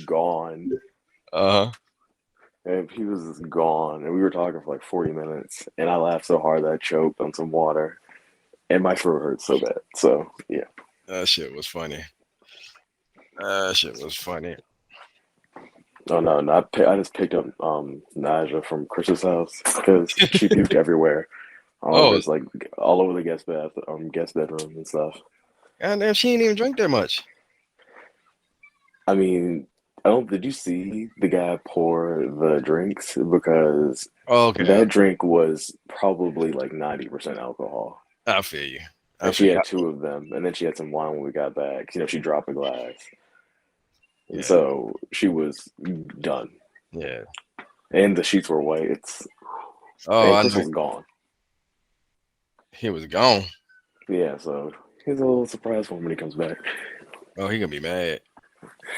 gone. Uh-huh. And he was just gone. And we were talking for like 40 minutes. And I laughed so hard that I choked on some water. And my throat hurt so bad. So, yeah. That shit was funny. That shit was funny. Oh, no, no. I just picked up Naja from Chris's house because she puked everywhere. All over Oh, his, like, all over the guest bedroom and stuff. goddamn, she ain't even drink that much. I mean, I don't. Did you see the guy pour the drinks? Because Oh, okay, that drink was probably like 90% alcohol. I feel you. I And she feel had you. two of them, and then she had some wine when we got back. She dropped a glass. And Yeah, so she was done. yeah. And the sheets were white. Oh, And I Chris know was gone. he was gone. Yeah, so he's a little surprised for him when he comes back. Oh, he gonna be mad.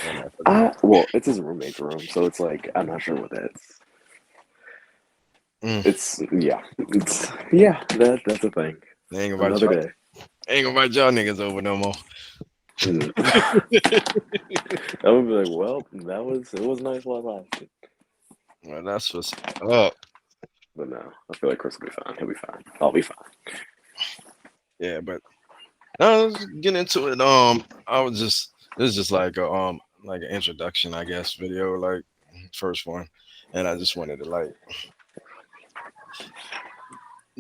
That motherfucker. Well, it's his roommate's room, so it's like I'm not sure what that's. Mm, That's a thing. they ain't gonna invite Another y'all. day. Ain't gonna invite y'all niggas over no more. Mm. I would be like, well, it was nice while it lasted. Well, that's what's up. But no, I feel like Chris will be fine. He'll be fine. I'll be fine. Yeah, but no, let's get into it. I was just this is just like an introduction, I guess, video, like first one, and I just wanted to like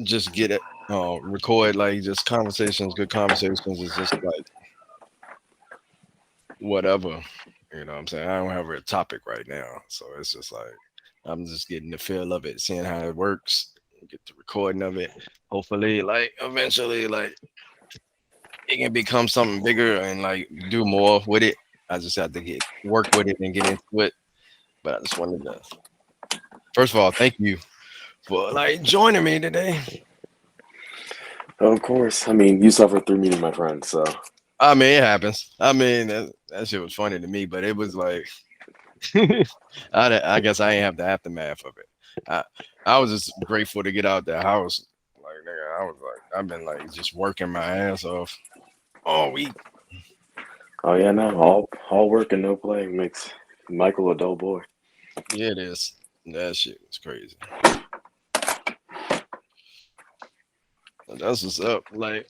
just get it, record like just conversations, good conversations. Is just like whatever, you know what I'm saying. I don't have a topic right now, so it's just like I'm just getting the feel of it, seeing how it works, get the recording of it. Hopefully, like eventually, like it can become something bigger and like do more with it. I just have to get work with it and get into it. But I just wanted to first of all thank you for like joining me today. Of course. I mean, you suffered through meeting my friend, so I mean, it happens. I mean, that shit was funny to me, but it was like I guess I ain't have the aftermath of it. I I was just grateful to get out the house. Like nigga, I was like I've been like just working my ass off all week. oh yeah, no, all work and no play makes Michael a dull boy. Yeah, it is. That shit was crazy. That's what's up. Like,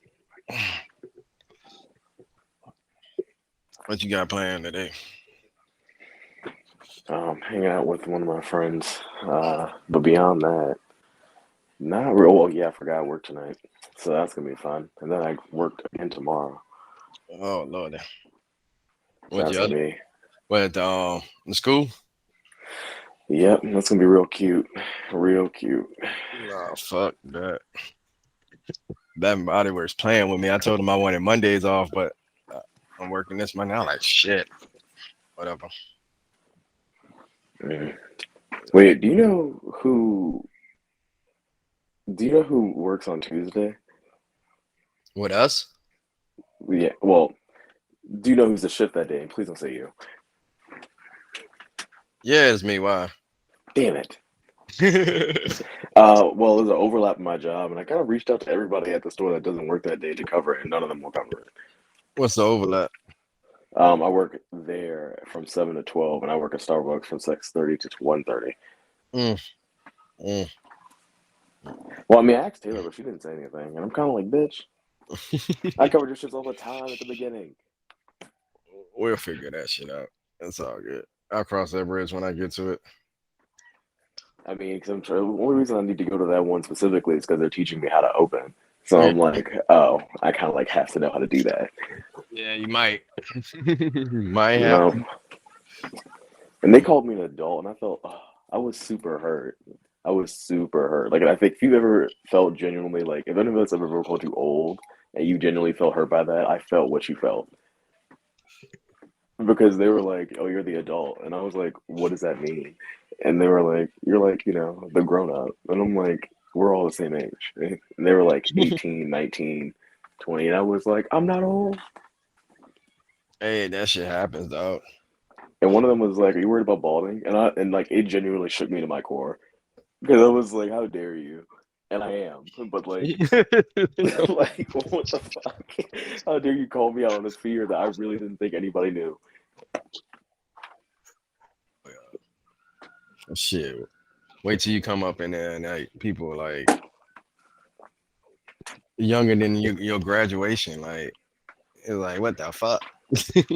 what you got planned today? Hanging out with one of my friends. But beyond that, not real. Well, yeah, I forgot I work tonight, so that's gonna be fun. And then I work again tomorrow, Oh Lord, so what that's the other? gonna be. What in school? Yep, that's gonna be real cute, real cute. Nah, fuck that. That body works playing with me. I told him I wanted Mondays off, but uh, I'm working this Monday. I'm like shit. Whatever. Mm. Wait, Do you know who works on Tuesday? With us? Yeah. Well, do you know who's the shift that day? And please don't say you. Yeah, it's me. Why? Damn it. Well, there's an overlap in my job, and I kind of reached out to everybody at the store that doesn't work that day to cover it, and none of them will cover it. What's the overlap? I work there from 7 to 12, and I work at Starbucks from 6:30 to 1:30. Mm, mm. Well, I mean, I asked Taylor, but she didn't say anything, and I'm kind of like, bitch, I covered your shifts all the time at the beginning. We'll figure that shit out. It's all good. I'll cross that bridge when I get to it. I mean, because the only reason I need to go to that one specifically is because they're teaching me how to open. So Yeah, I'm like, oh, I kind of like have to know how to do that. yeah, you might. Might You have know? to. And they called me an adult, and I felt, I was super hurt. I was super hurt. Like, I think if you've ever felt genuinely, like, if any of us have ever called you old and you genuinely felt hurt by that, I felt what you felt. Because they were like, oh, you're the adult. And I was like, what does that mean? And they were like, you're like, the grown up. And I'm like, we're all the same age. And they were like 18, 19, 20. And I was like, I'm not old. Hey, that shit happens, dog. And one of them was like, are you worried about balding? And like, it genuinely shook me to my core. Because I was like, how dare you? And I am. But like, like, what the fuck? How dare you call me out on a fear that I really didn't think anybody knew? Shit. Wait till you come up in there and like people like younger than your graduation. Like it's like what the fuck?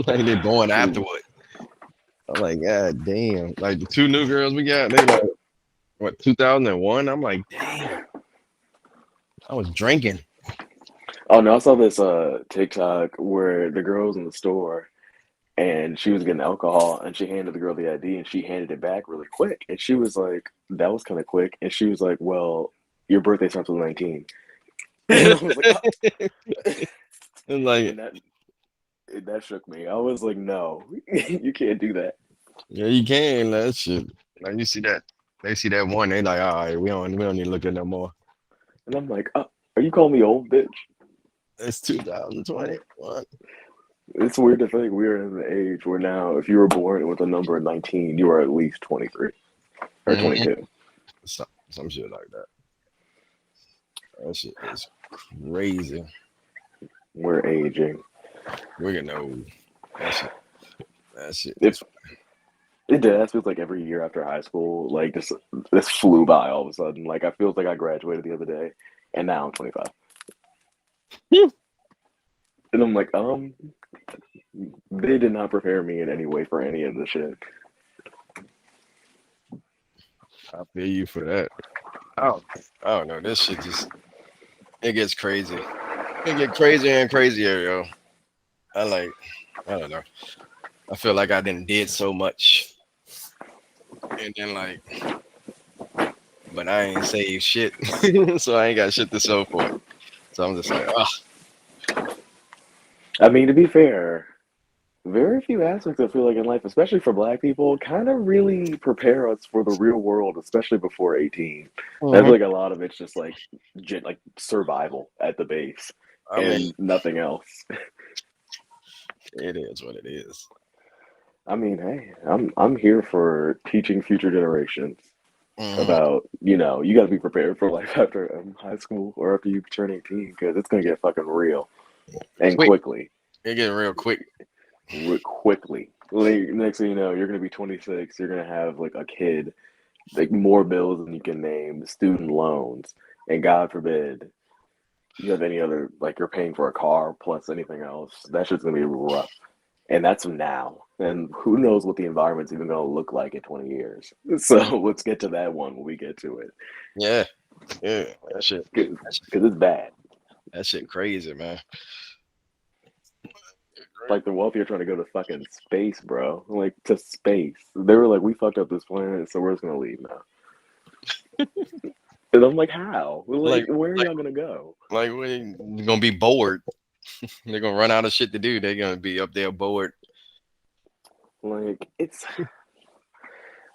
Like they born Ooh. afterward. I'm like, God damn. Like the two new girls we got, they like what 2001. I'm like, damn. I was drinking. Oh no, I saw this TikTok where the girl was in the store and she was getting alcohol and she handed the girl the ID and she handed it back really quick and she was like, that was kind of quick, and she was like, well, your birthday starts with 19. And I was like, And like, and that shook me. I was like, no, you can't do that. yeah, you can that shit. Like you see that, they see that one, they like, all right, we don't need to look at no more. And I'm like, are you calling me old, bitch? It's 2021. It's weird to think we are in the age where now, if you were born with a number of 19, you are at least 23 or Mm-hmm. 22. Some shit like that. That shit is crazy. We're aging. We're gonna know that shit. That shit It just it does feels like every year after high school, like just this flew by all of a sudden. Like I feel like I graduated the other day, and now I'm 25, and I'm like, they did not prepare me in any way for any of this shit. I feel you for that. I don't know. This shit just it gets crazy. It get crazier and crazier, yo. I like I don't know. I feel like I didn't did so much, and then like, but I ain't saved shit, so I ain't got shit to show for it. So I'm just like, oh, I mean, to be fair, very few aspects I feel like in life, especially for Black people, kind of really prepare us for the real world, especially before 18. I feel mhm. like a lot of it's just like survival at the base I mean, and nothing else. it is what it is. I mean, hey, I'm here for teaching future generations Mhm. about, you got to be prepared for life after high school or after you turn 18 because it's gonna get fucking real and Quick, quickly. it get real quick. Quickly. Like, next thing you know, you're gonna be 26. You're gonna have like a kid, like more bills than you can name, student loans, and God forbid you have any other, like you're paying for a car plus anything else. That shit's gonna be rough, and that's now. And who knows what the environment's even gonna look like in 20 years. So let's get to that one when we get to it, Yeah, yeah, because it's bad. that shit crazy, man. Like the wealthy are trying to go to fucking space, bro. Like to space. They were like, we fucked up this planet, so we're just gonna leave now. And I'm like, how? Like, Like, where are like, y'all gonna go? like, we gonna be bored. They're gonna run out of shit to do. They're gonna be up there bored. Like, it's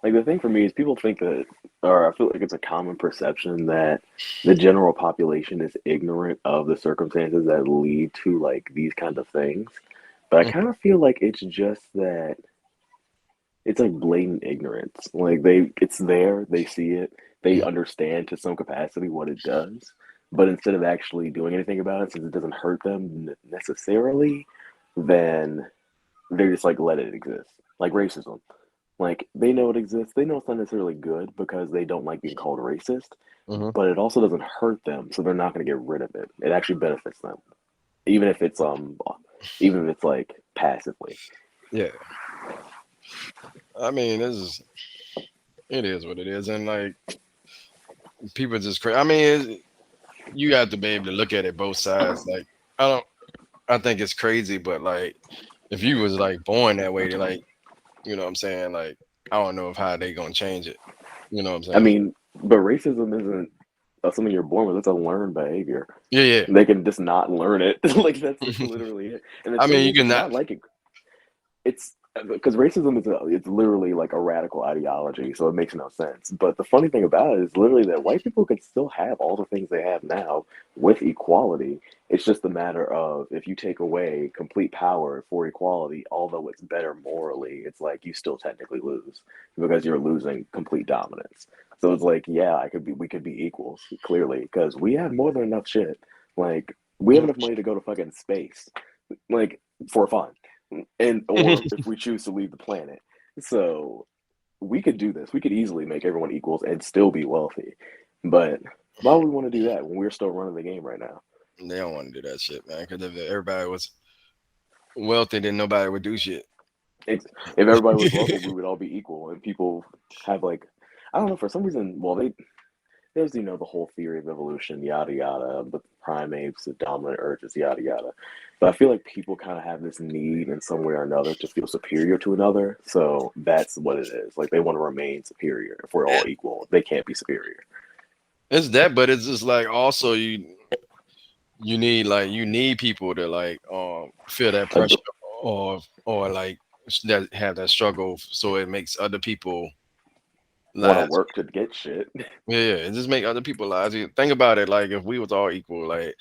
like the thing for me is people think that, or I feel like it's a common perception that the general population is ignorant of the circumstances that lead to like these kind of things. But I kind of feel like it's just that it's like blatant ignorance. Like it's there, they see it, they Mhm. understand to some capacity what it does, but instead of actually doing anything about it, since it doesn't hurt them necessarily, then they just like let it exist. Like racism. Like they know it exists. They know it's not necessarily good because they don't like being called racist, Mhm. but it also doesn't hurt them, so they're not going to get rid of it. It actually benefits them, even if it's even if it's like passively. Yeah, I mean, it is what it is, and like people just crazy. I mean, you have to be able to look at it both sides. Like, I don't, I think it's crazy, but like, if you was like born that way, like, you know what I'm saying? Like, I don't know if how they gonna change it. You know what I'm I saying? mean, but racism isn't something you're born with. It's a learned behavior. Yeah, yeah. They can just not learn it. Like that's literally it. And the I thing mean, you is, can it's not. not like it's because racism is it's literally like a radical ideology, so it makes no sense. But the funny thing about it is literally that white people could still have all the things they have now with equality. It's just a matter of if you take away complete power for equality, although it's better morally, it's like you still technically lose because you're losing complete dominance. So it's like, yeah, we could be equals clearly because we have more than enough shit. Like we have enough money to go to fucking space, like for fun and or if we choose to leave the planet. So we could do this. We could easily make everyone equals and still be wealthy. But why would we want to do that when we're still running the game right now? They don't want to do that shit, man. Because if everybody was wealthy, then nobody would do shit. It's, if everybody was wealthy, we would all be equal. And people have like, I don't know, for some reason, well, there's the whole theory of evolution, yada yada, but the primates, the dominant urges, yada yada. But I feel like people kind of have this need in some way or another to feel superior to another. So that's what it is. Like they want to remain superior. If we're all equal, they can't be superior. It's that, but it's just like also you need people to like feel that Like pressure or like that have that struggle, so it makes other people want to lives. work to get shit. Yeah, it just make other people lives. Think about it, like if we was all equal, like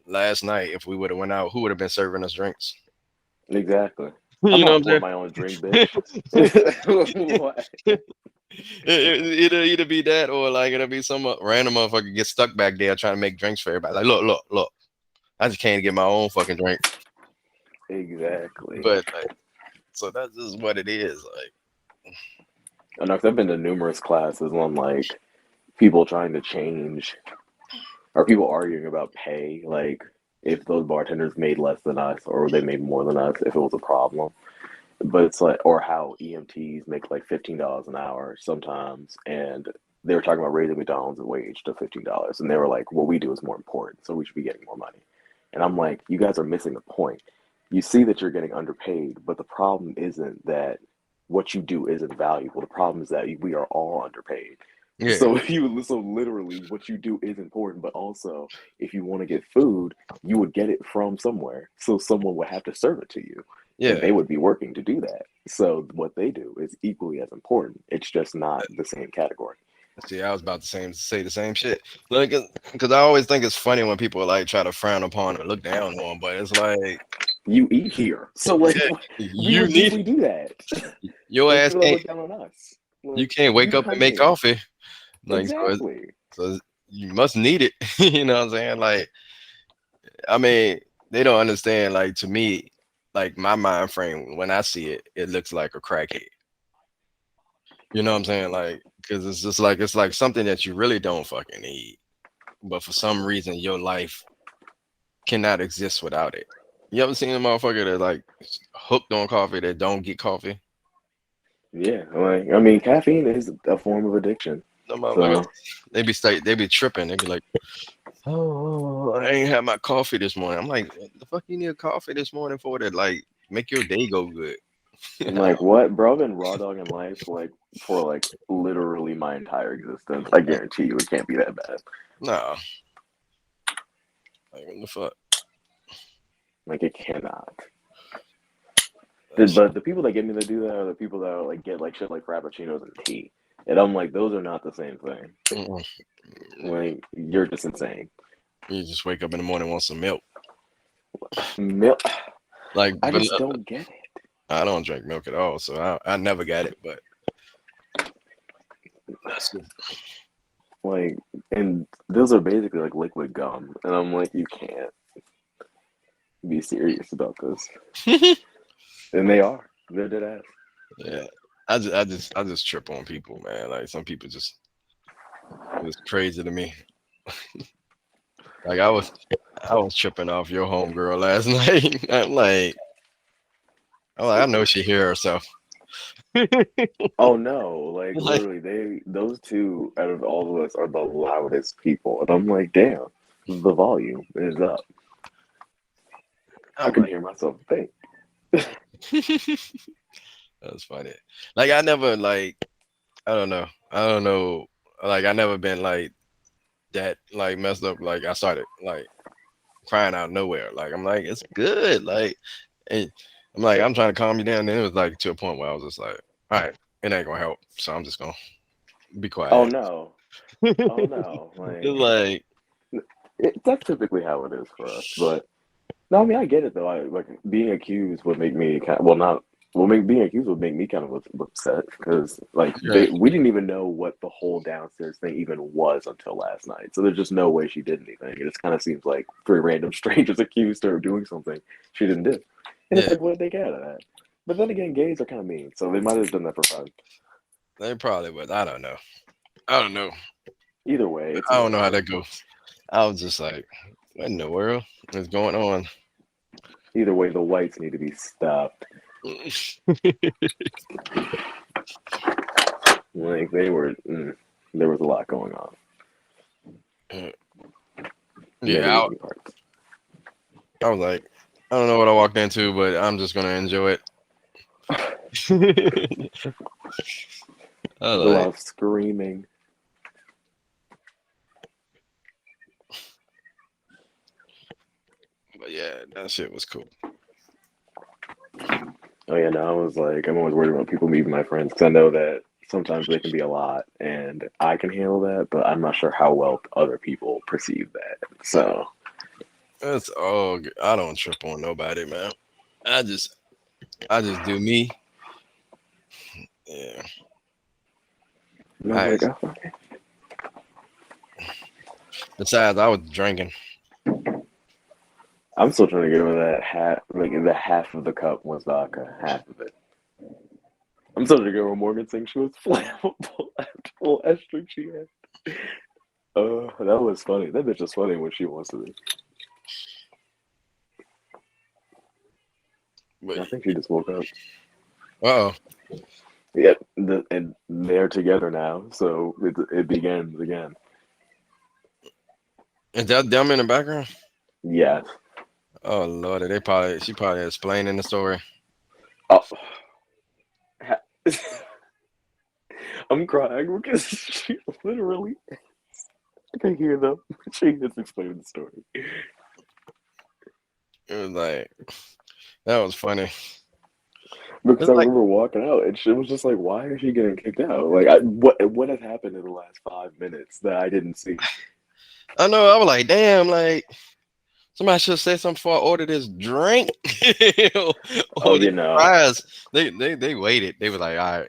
last night, if we would have went out, who would have been serving us drinks? Exactly. I'm You know not what pouring I'm my own drink, saying? bitch. What? It'll either be that or like it'll be some random motherfucker get stuck back there trying to make drinks for everybody. Like, look, I just can't get my own fucking drink. Exactly. But like, so that's just what it is. Like, I know 'cause I've been to numerous classes on like people trying to change or people arguing about pay, like if those bartenders made less than us or they made more than us, if it was a problem. But it's like, or how EMTs make like $15 an hour sometimes, and they were talking about raising McDonald's wage to $15, and they were like, "What we do is more important, so we should be getting more money." And I'm like, "You guys are missing the point. You see that you're getting underpaid, but the problem isn't that what you do isn't valuable. The problem is that we are all underpaid. yeah, So so literally what you do is important, but also if you want to get food, you would get it from somewhere. So someone would have to serve it to you and yeah. they would be working to do that. So what they do is equally as important. It's just not the same category. See, I was about to say the same shit. Like, because I always think it's funny when people like try to frown upon or look down on, but it's like, You eat here. So like yeah, we you would need usually do that. your Like ass people that can't. look down on us. You Like can't wake you up and come make here. coffee. Like, Exactly. so you must need it. You know what I'm saying? Like, I mean, they don't understand. Like to me, like my mind frame when I see it, it looks like a crackhead. You know what I'm saying? Like, because it's just like it's like something that you really don't fucking need, but for some reason your life cannot exist without it. You ever seen a motherfucker that like hooked on coffee that don't get coffee? Yeah. Like I mean caffeine is a form of addiction. No motherfucker, So they be tripping. They be like, "Oh, I ain't had my coffee this morning." I'm like, "What the fuck you need a coffee this morning for to like make your day go good?" I'm like, what, bro? I've been raw dogging life like for like literally my entire existence. I guarantee you it can't be that bad. Nah, like what the fuck? Like it cannot. That's, But the people that get me to do that are the people that are like get like shit like frappuccinos and tea. And I'm like, those are not the same thing. mm-mm. Like you're just insane. You just wake up in the morning want some milk. Milk Like, I but just don't get it. I don't drink milk at all, so I never got it. But that's Like and those are basically like liquid gum. And I'm like, you can't be serious about this. good. And they are. They're dead ass. Yeah, I just trip on people, man. Like some people just it's crazy to me. Like I was tripping off your homegirl last night. I know she hear herself. Oh no, like Like, literally those two out of all of us are the loudest people. And I'm like, damn, the volume is up. I I'm can like, hear myself think. that's funny. Like I never like I don't know. Like I never been like that like messed up. Like I started like crying out of nowhere. Like I'm like it's good. Like and I'm like I'm trying to calm you down. And it was like to a point where I was just like, all right, it ain't gonna help. So I'm just gonna be Oh quiet. no. Oh no. It's Like like that's typically how it is for us. But no, I mean I get it though. I like being accused would make me kind well not well make being accused would make me kind of upset because like right. we didn't even know what the whole downstairs thing even was until last night. So there's just no way she did anything. It just kind of seems like three random strangers accused her of doing something she didn't do. And it's Yeah. like, what did they get out of that? But then again, gays are kind of mean, so they might have done that for fun. They probably would. I don't know. I don't know. Either way, it's I don't know how annoying. that goes. I was just like, what in the world is going on? Either way, the whites need to be stopped. Like they were, there was a lot going on. Yeah, Never easy parts. I was like, I don't know what I walked into, but I'm just gonna enjoy it. I was A lot like, of screaming. but yeah, that shit was cool. Oh yeah, no, I was like, I'm always worried about people meeting my friends because I know that sometimes they can be a lot, and I can handle that, but I'm not sure how well other people perceive that. So, That's all. I don't trip on nobody, man. I just, I just do me. Yeah. and I was I. like, oh, okay. Besides, I was drinking. I'm still trying to get over that half, like the half of the cup was vodka, half of it. I'm still trying to get over Morgan saying she was flammable after the last drink she had. That was funny. That bitch is funny when she wants to be. But I think she just woke up. oh, Yep, and they're together now, so it begins again. is that them in the background? Yes. Oh Lord, she probably explaining the story. Oh, ha- I'm crying because she literally, I can hear them. She is explaining the story. It was like that was funny. Because It's I like remember walking out and she was just like, why is she getting kicked out? Like, what has happened in the last 5 minutes that I didn't see? I know. I was like, damn, like somebody should say something before I order this drink Oh, or these you know, fries. They waited. They was like, all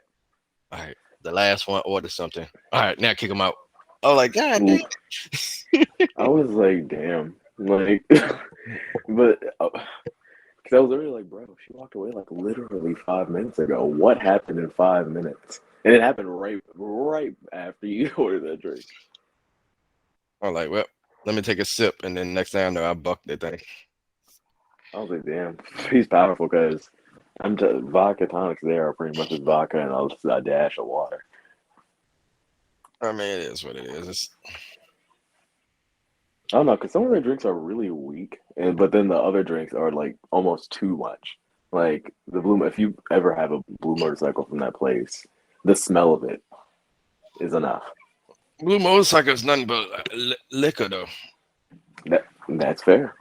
right. The last one ordered something. All right, now kick them out. I was like, God damn. I was like, damn. Like, but because I was literally like, bro, she walked away like literally 5 minutes ago. What happened in 5 minutes? And it happened right after you ordered that drink. I was like, well, let me take a sip, and then next thing I know, I bucked the thing. I was like, damn, he's powerful because vodka tonics there are pretty much just vodka and a dash of water. I mean, it is what it is. I don't know, because some of their drinks are really weak, but then the other drinks are like almost too much. Like the blue, if you ever have a blue motorcycle from that place, the smell of it is enough. Blue motorcycle is nothing but liquor, though. That's fair.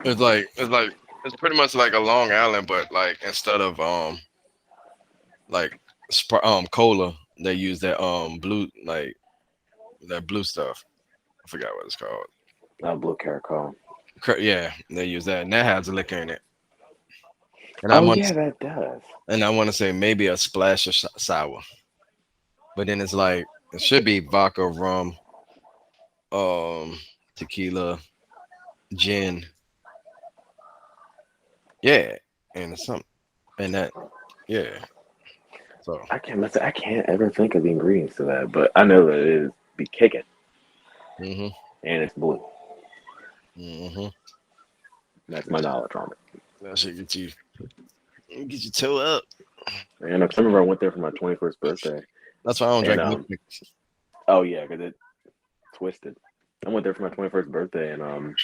It's pretty much like a Long Island, but like instead of like cola, they use that blue like that blue stuff. I forgot what it's called. Blue Caracol. Yeah, they use that, and that has liquor in it. And I Oh want yeah, that does. and I want to say maybe a splash of sour, but then it's like it should be vodka, rum, um, tequila, gin, yeah, and some and that, yeah. So, I can't ever think of the ingredients to that, but I know that it is be kicking hmm and it's blue. hmm That's my knowledge on it. that should get your toe up. And I remember I went there for my 21st birthday, That's why I don't and drink milkshakes. oh yeah, because it twisted. I went there for my 21st birthday, and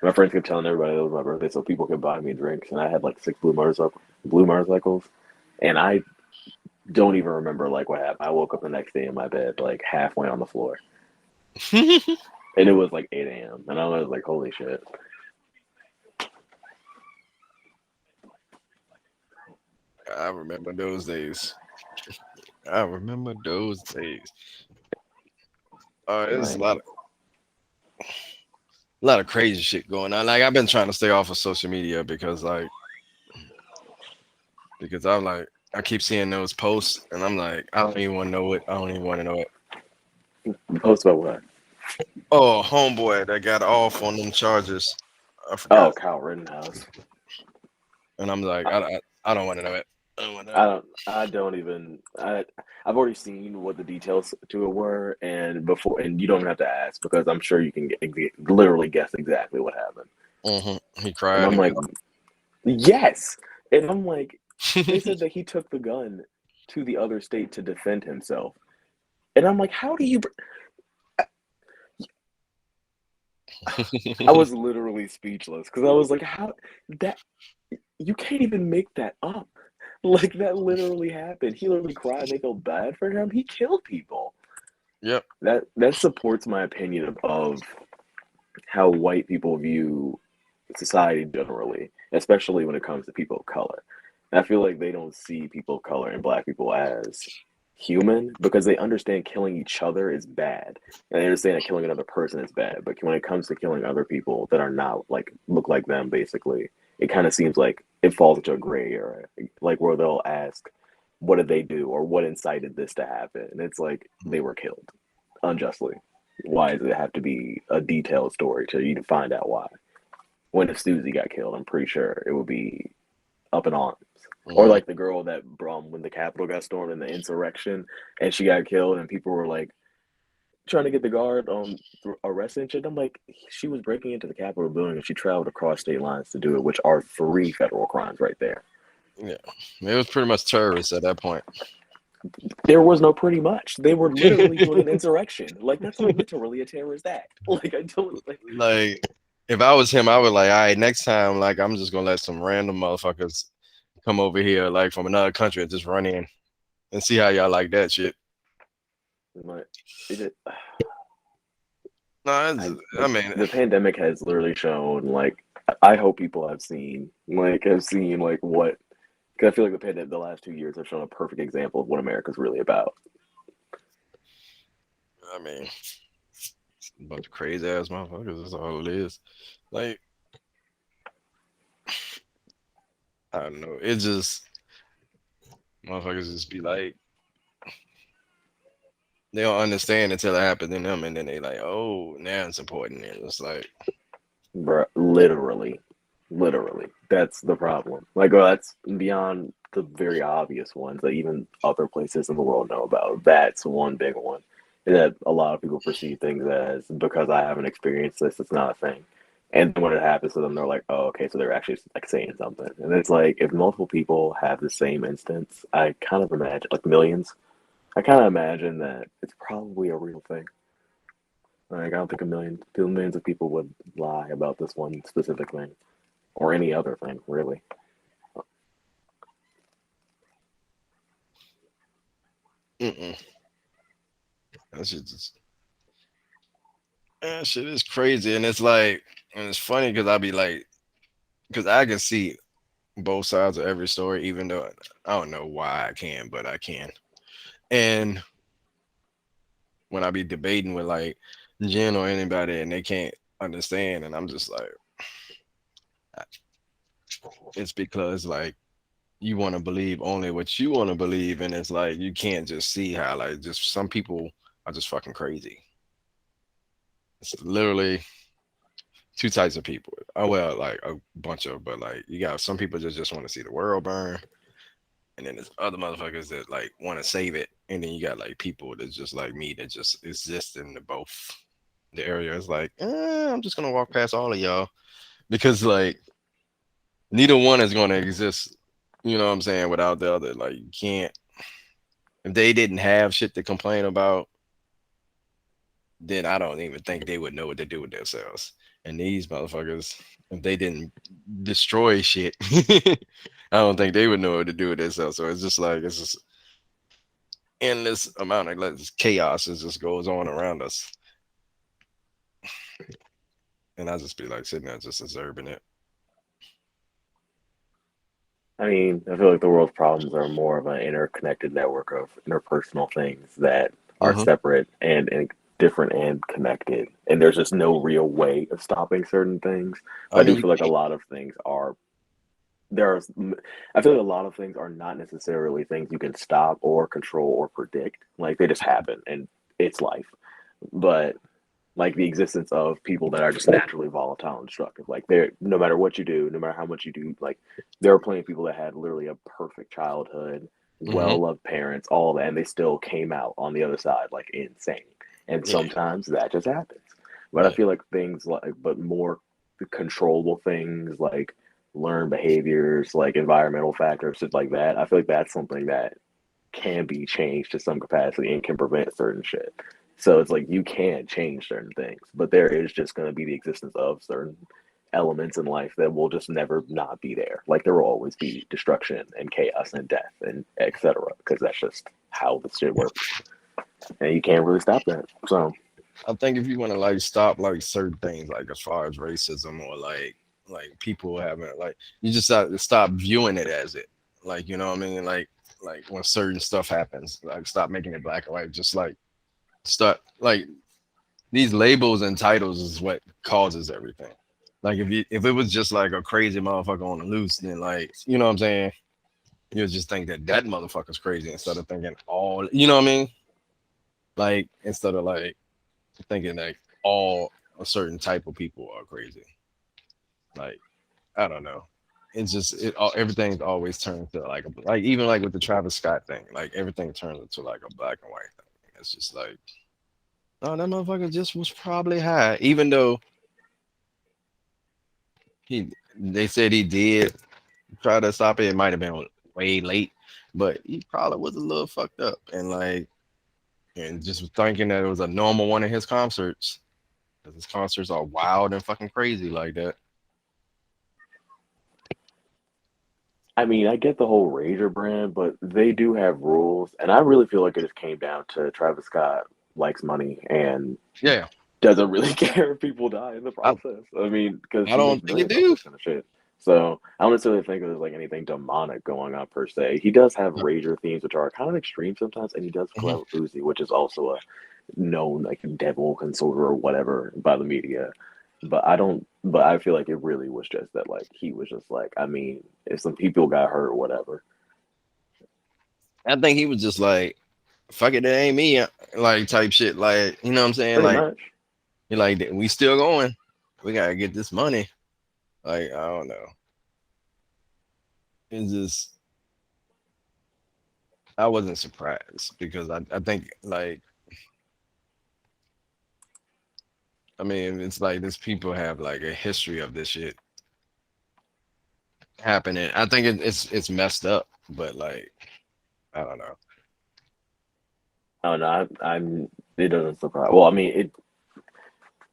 my friends kept telling everybody it was my birthday, so people could buy me drinks, and I had like six blue motorcycles, and I don't even remember like what happened. I woke up the next day in my bed, like halfway on the floor, and it was like 8 a.m. And I was like, holy shit. I remember those days. I remember those days. There's Like, a lot of crazy shit going on. Like I've been trying to stay off of social media because I'm like I keep seeing those posts and I'm like I don't even want to know it. I don't even want to know it. post about what? Oh, homeboy that got off on them charges. I Oh, forgot. Kyle Rittenhouse. And I'm like I, I don't want to know it. Oh, my God. I don't even. I've already seen what the details to it were, and before, and you don't even have to ask because I'm sure you can literally guess exactly what happened. He And cried I'm and like, yes. And I'm like, they said that he took the gun to the other state to defend himself. And I'm like, how do you? I was literally speechless because I was like, how that you can't even make that up. Like that literally happened. He literally cried. They felt bad for him. He killed people. Yep. That supports my opinion of how white people view society generally, especially when it comes to people of color. I feel like they don't see people of color and black people as human because they understand killing each other is bad. And they understand that killing another person is bad. But when it comes to killing other people that are not like look like them, basically, it kind of seems like it falls into a gray area, like where they'll ask, what did they do or what incited this to happen? And it's like they were killed unjustly. Why does it have to be a detailed story to you to find out why? When if Susie got killed, I'm pretty sure it would be up in arms. Or Mhm. like the girl that when the Capitol got stormed in the insurrection and she got killed and people were like trying to get the guard arrested and shit. I'm like, she was breaking into the Capitol building and she traveled across state lines to do it, which are three federal crimes right there. Yeah. It was pretty much terrorists at that point. There was no pretty much. They were literally doing an insurrection. Like that's literally a terrorist act. Like I don't like. Like, if I was him, I would like, all right, next time, like, I'm just gonna let some random motherfuckers come over here, like from another country, and just run in and see how y'all like that shit. My, it, No, I I mean, the pandemic has literally shown like I hope people have seen like what because I feel like the last 2 years have shown a perfect example of what America's really about. I mean, a bunch of crazy ass motherfuckers. That's all it is. Like, I don't know. It just motherfuckers just be like, they don't understand until it happens in them, and then they like, oh, now it's important. And it's like, Bruh, literally, that's the problem. Like, that's beyond the very obvious ones that even other places in the world know about. That's one big one that a lot of people perceive things as because I haven't experienced this, it's not a thing. And then when it happens to them, they're like, "Oh, okay." So they're actually like saying something, and it's like if multiple people have the same instance, I kind of imagine like millions. I kind of imagine that it's probably a real thing. Like, I don't think millions of people would lie about this one specific thing or any other thing, really. mm-mm. That shit just, that shit is crazy, and it's like, and it's funny because I be like, because I can see both sides of every story, even though I don't know why I can, but I can. And when I be debating with like Jen or anybody, and they can't understand, and I'm just like, it's because like you want to believe only what you want to believe, and it's like you can't just see how like just some people are just fucking crazy. It's literally two types of people. Oh well, like a bunch of, but like you got some people that just want to see the world burn, and then there's other motherfuckers that like want to save it, and then you got like people that's just like me that just exist in the both the area. It's like, I'm just gonna walk past all of y'all because like neither one is gonna exist. You know what I'm saying? Without the other, like you can't. If they didn't have shit to complain about, then I don't even think they would know what to do with themselves. And these motherfuckers, if they didn't destroy shit, I don't think they would know what to do with themselves. So it's just like it's just endless amount of like, just chaos that just goes on around us. And I just be like sitting there just observing it. I mean, I feel like the world's problems are more of an interconnected network of interpersonal things that are Hmm. separate and different and connected. And there's just no real way of stopping certain things. I But I do mean, you feel like a can't. lot of things are there are I feel like a lot of things are not necessarily things you can stop or control or predict. Like they just happen and it's life. But like the existence of people that are just naturally volatile and destructive. Like they're no matter what you do, no matter how much you do, like there are plenty of people that had literally a perfect childhood, Hmm. well loved parents, all that, and they still came out on the other side like insane. And Yeah, sometimes that just happens. But I yeah, feel like things like but more controllable things like learned behaviors, like environmental factors, shit like that. I feel like that's something that can be changed to some capacity and can prevent certain shit. So it's like you can change certain things, but there is just going to be the existence of certain elements in life that will just never not be there. Like there will always be destruction and chaos and death and etc. Because that's just how the shit works, and you can't really stop that. So I think if you want to like stop like certain things, like as far as racism or like people having like you just have to stop viewing it as it. Like you know what I mean? Like when certain stuff happens, like stop making it black and white. Just like start like these labels and titles is what causes everything. Like if it was just like a crazy motherfucker on the loose, then like you know what I'm saying, you'll just think that that motherfucker's crazy instead of thinking all you know what I mean. Like instead of like thinking like all a certain type of people are crazy. Like I don't know. It's just it all everything's always turned to like like even like with the Travis Scott thing, like everything turns into like a black and white thing. It's just like oh that motherfucker just was probably high, even though he they said he did try to stop it. It might have been way late, but he probably was a little fucked up and like and just was thinking that it was a normal one of his concerts. 'Cause his concerts are wild and fucking crazy like that. I mean, I get the whole Razor brand, but they do have rules, and I really feel like it just came down to Travis Scott likes money and Yeah, doesn't really care if people die in the I, process. I mean, because I he don't makes think it millions off do. this kind of shit. So I don't necessarily think there's like anything demonic going on per se. He does have Razor themes, which are kind of extreme sometimes, and he does Mhm. collab with Uzi, which is also a known like devil consorter or whatever by the media. But I don't. But I feel like it really was just that like he was just like I mean, if some people got hurt or whatever, I think he was just like, fuck it, that ain't me, like type shit. Like, you know what I'm saying? pretty Like, much. he like, we still going. We gotta get this money. Like, I don't know. It's just, I wasn't surprised because I think like, I mean, it's like this people have like a history of this shit happening. I think it's messed up, but like, I don't know. I don't know. I'm. It doesn't surprise. Well, I mean,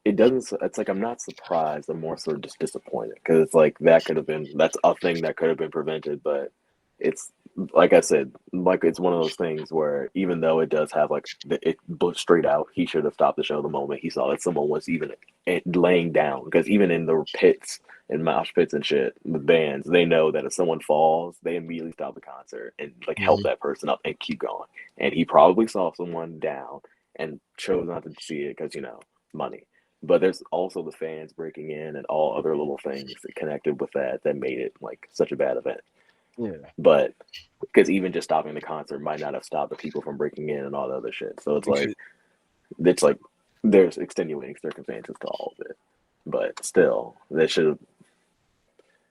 it doesn't. It's like I'm not surprised. I'm more sort of just disappointed because it's like that could have been. That's a thing that could have been prevented, but it's like I said, like it's one of those things where even though it does have like it straight out, he should have stopped the show the moment he saw that someone was even laying down. Because even in the pits and mosh pits and shit, the bands they know that if someone falls, they immediately stop the concert and like help Mhm. that person up and keep going. And he probably saw someone down and chose not to see it because money. But there's also the fans breaking in and all other little things that connected with that made it like such a bad event. Yeah. But because even just stopping the concert might not have stopped the people from breaking in and all the other shit. So Because, it's like there's extenuating circumstances to all of it. But still, there should have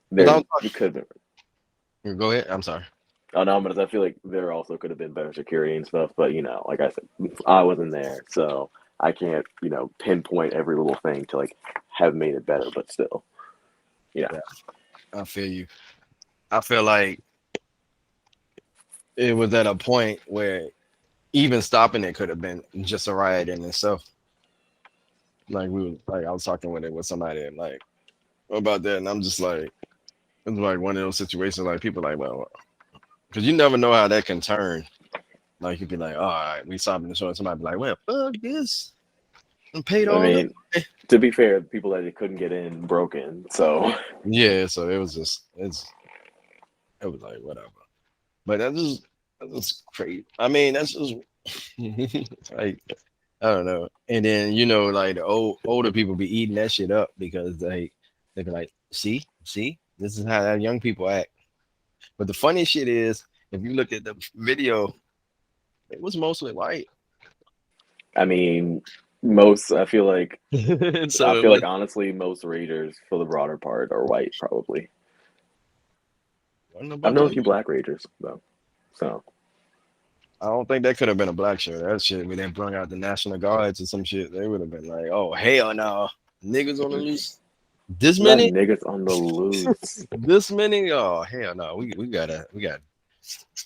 because there it could have been. go ahead. I'm sorry. Oh no, but I feel like there also could have been better security and stuff. But like I said, I wasn't there, so I can't pinpoint every little thing to like have made it better. But still, yeah. Yeah, I feel you. I feel like it was at a point where even stopping it could have been just a riot in itself. Like we were, like I was talking with it with somebody and like about that, and I'm just like it's like one of those situations like people like well because you never know how that can turn. Like you'd be like, all right, we stopping the show, and somebody be like, well, fuck this, I paid I all mean, that. to be fair, the people that couldn't get in broke in. So Yeah, so it was just it was like whatever. But that's just crazy. I mean, that's just like I don't know. And then like the older people be eating that shit up because they be like, see, this is how young people act. But the funny shit is, if you look at the video, it was mostly white. I mean. Most, I feel like, I So it feel like was honestly, most Ragers for the broader part are white, probably. wasn't I've about known the a few black Ragers though, so I don't think that could have been a black shirt. That shit, when they brung out the National Guards or some shit, they would have been like, "Oh hell no, niggas on the loose, this not many, niggas on the loose, this many, oh hell no, we gotta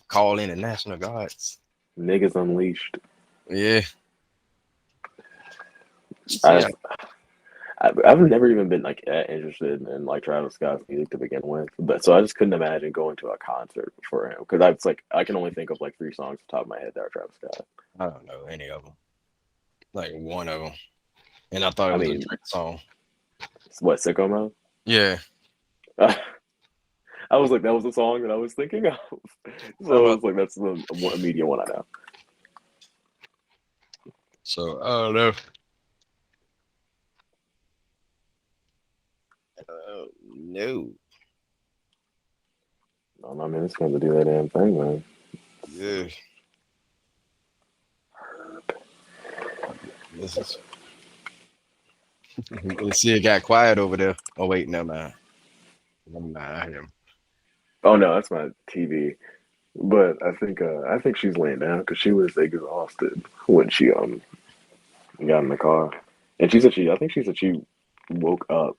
call in the National Guards." niggas unleashed. Yeah, see, I've I've never even been like that interested in like Travis Scott's music to begin with, but so I just couldn't imagine going to a concert for him because I was like I can only think of like three songs off the top of my head that are Travis Scott. I don't know any of them, like one of them, and I thought it I was a mean, Drake song. what Sicko Mode? Yeah, I was like that was the song that I was thinking of, I'm so about it's like that's the immediate one I know. so I don't know. No, I mean, it's going to do that damn thing, man. yeah, this is. Let's see, it got quiet over there. Oh wait, never mind. Never mind. I hear him. Oh no, that's my TV. But I think she's laying down because she was exhausted when she got in the car, and she said she I think she said she woke up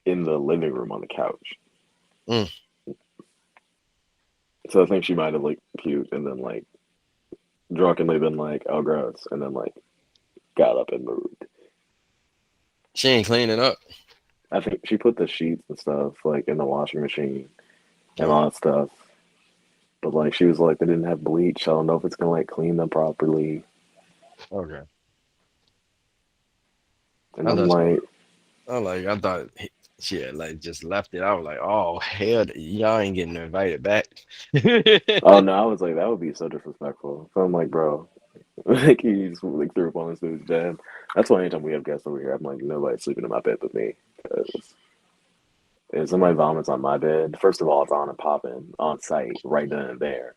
in the living room on the couch. Mm. So I think she might have like puked and then like drunkenly been like, oh gross, and then like got up and moved. She ain't cleaning up. I think she put the sheets and stuff like in the washing machine and Okay. all that stuff. But like she was like they didn't have bleach. I don't know if it's gonna like clean them properly. Okay. And I I'm thought like, I thought she had like just left it. I was like, oh hell, y'all ain't getting invited back. oh no, I was like that would be so disrespectful. So I'm like, bro, like he just like threw up on this dude's bed. That's why anytime we have guests over here, I'm like, nobody's sleeping in my bed with me. 'Cause if somebody vomits on my bed, first of all, it's on and popping on site right then and there,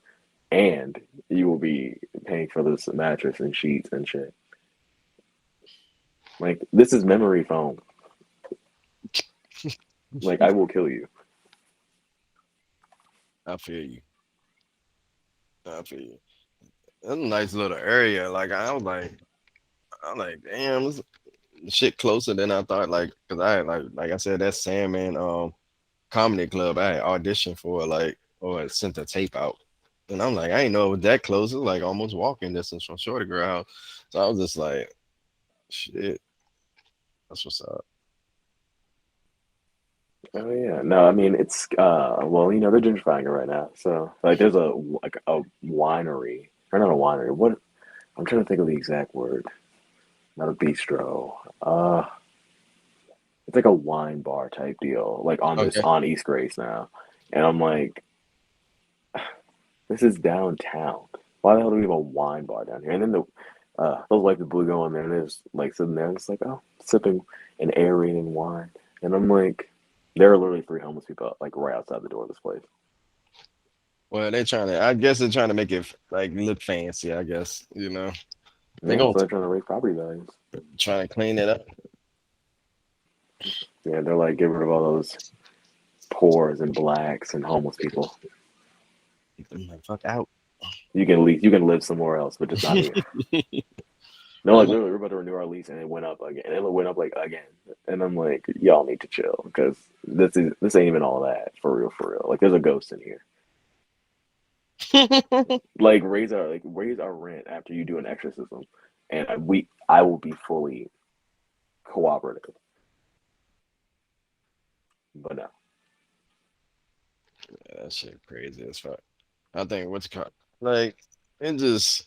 and you will be paying for this mattress and sheets and shit. Like this is memory foam. Like I will kill you. I feel you. I feel you. That's a nice little area. I'm like, damn, this shit closer than I thought. Like, cause I had like I said, that Sandman comedy club I had auditioned for, like, or I sent the tape out. And I'm like, I ain't know it was that close. It was like almost walking distance from Shorty Girl house. So I was just like, shit, that's what's up. Oh yeah, no, I mean it's well, you know they're gentrifying it right now. So like there's a winery or not a winery. What I'm trying to think of the exact word. Not a bistro. It's like a wine bar type deal, like on this Okay. on East Grace now. And I'm like, this is downtown. Why the hell do we have a wine bar down here? And then the those white people go in there and they're just like sitting there, just like oh, sipping and aerating wine. And I'm like, there are literally three homeless people like right outside the door of this place. Well, they're trying to. I guess they're trying to make it like look fancy. I guess they Yeah, gonna so they're trying to raise property values. try to clean it up. Yeah, they're like get rid of all those poors and blacks and homeless people. Get them the fuck out. You can live somewhere else, but just not here. No, like I'm literally, we're about to renew our lease, and it went up again, and it went up like again, and I'm like, y'all need to chill because this ain't even all that for real, for real. Like, there's a ghost in here. like, Like, raise our rent after you do an exorcism, and I will be fully cooperative. But no, that shit crazy as fuck. I think what's it called? Like it just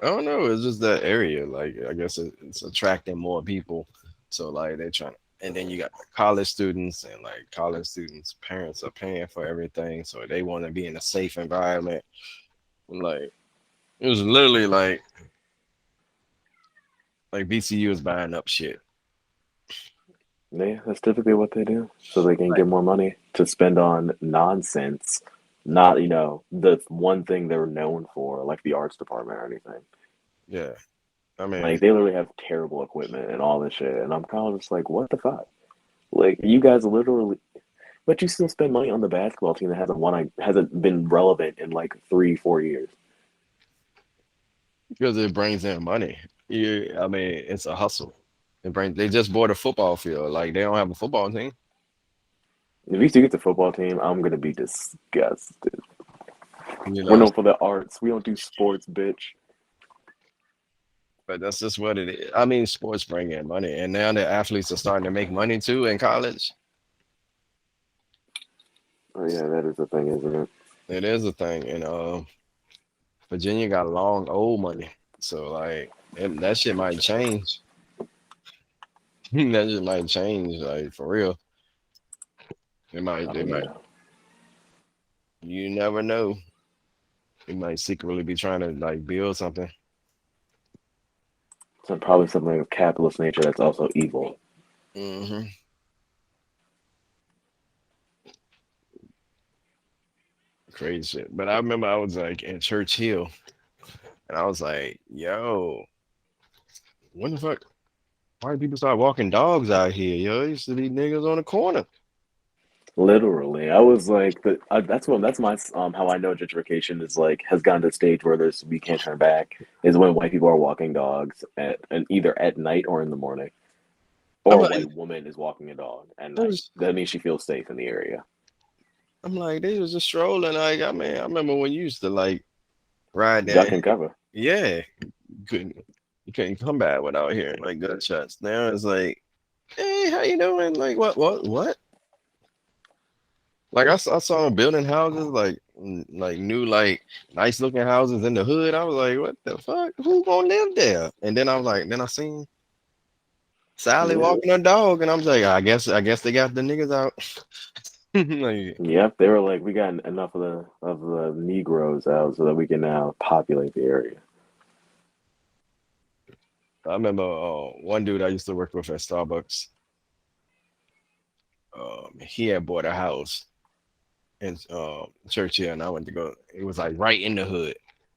I don't know. It's just that area. Like I guess it's attracting more people. So like they're trying, and then you got the college students, and like college students' parents are paying for everything, so they want to be in a safe environment. And, like it was literally like VCU is buying up shit. yeah, that's typically what they do, so they can get more money to spend on nonsense, not the one thing they're known for, like the arts department or anything. Yeah. I mean, Like they literally have terrible equipment and all this shit, and I'm kind of just like, what the fuck? Like you guys literally, but you still spend money on the basketball team that hasn't been relevant in like 3 4 years. because it brings in money. I mean, it's a hustle. They just bought a football field. Like they don't have a football team. If you still get the football team, I'm gonna be disgusted. You We're know, known for the arts. We don't do sports, bitch. but that's just what it is. I mean, sports bring in money, and now the athletes are starting to make money too in college. Oh yeah, that is the thing, isn't it? It is a thing, and Virginia got long old money, so like that shit might change. That shit might change, like for real. It might. Oh It might. yeah. You never know. It might secretly be trying to like build something. So probably something of capitalist nature that's also evil. Hmm. Crazy shit. But I remember I was like in Church Hill, and I was like, "Yo, when the fuck? Why do people start walking dogs out here? Yo, there used to be niggas on the corner." Literally, I was like, that's my how I know gentrification is like has gotten to the stage where there's we can't turn back is when white people are walking dogs at and either at night or in the morning, I'm or a like, white woman is walking a dog at it night. was, That means she feels safe in the area. I'm like, they was just strolling. Like, I mean, I remember when you used to like ride Duck that. and cover. Yeah, couldn't you couldn't come back without hearing like gunshots. Now it's like, hey, how you doing? Like, what? Like I saw them building houses, like like new, like nice looking houses in the hood. I was like, what the fuck? Who gonna live there? And then I was like, then I seen Sally Yeah. walking her dog, and I was like, I guess they got the niggas out. Like, Yep. They were like, we got enough of the Negroes out so that we can now populate the area. I remember one dude I used to work with at Starbucks. He had bought a house in Churchill, and I went to go. It was like right in the hood,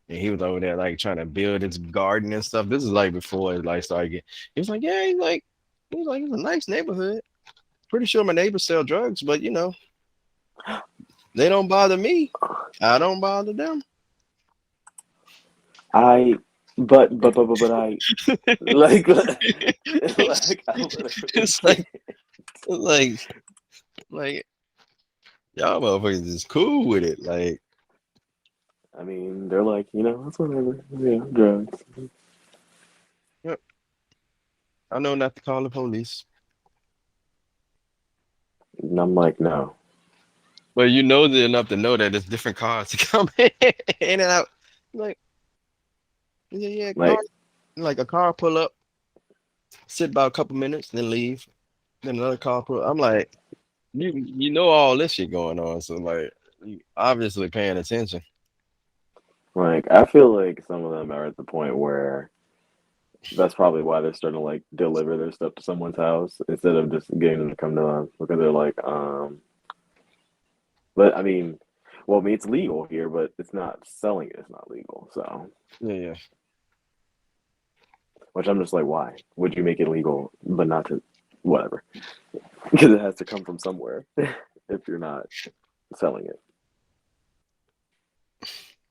and he was over there like trying to build his garden and stuff. This is like before his life started getting. He was like, yeah, he's like, it's a nice neighborhood. Pretty sure my neighbors sell drugs, but they don't bother me. I don't bother them. I, but I like it's, like I literally it's can't. like y'all motherfuckers is cool with it. Like, I mean, they're like, it's whatever. Yeah, drugs. yep, I know not to call the police, And I'm like, no. but you know enough to know that there's different cars to come in and out. Like, yeah, yeah, car, Like, like a car pull up, sit about a couple minutes, then leave. Then another car pull up. I'm like, you know all this shit going on, so like, you obviously paying attention. I feel like some of them are at the point where that's probably why they're starting to like deliver their stuff to someone's house instead of just getting them to come to them because they're like, but I mean, well, I mean, it's legal here, but it's not selling it. It's not legal. So, Yeah, yeah. which I'm just like, why would you make it legal, but not to whatever? Because it has to come from somewhere if you're not selling it.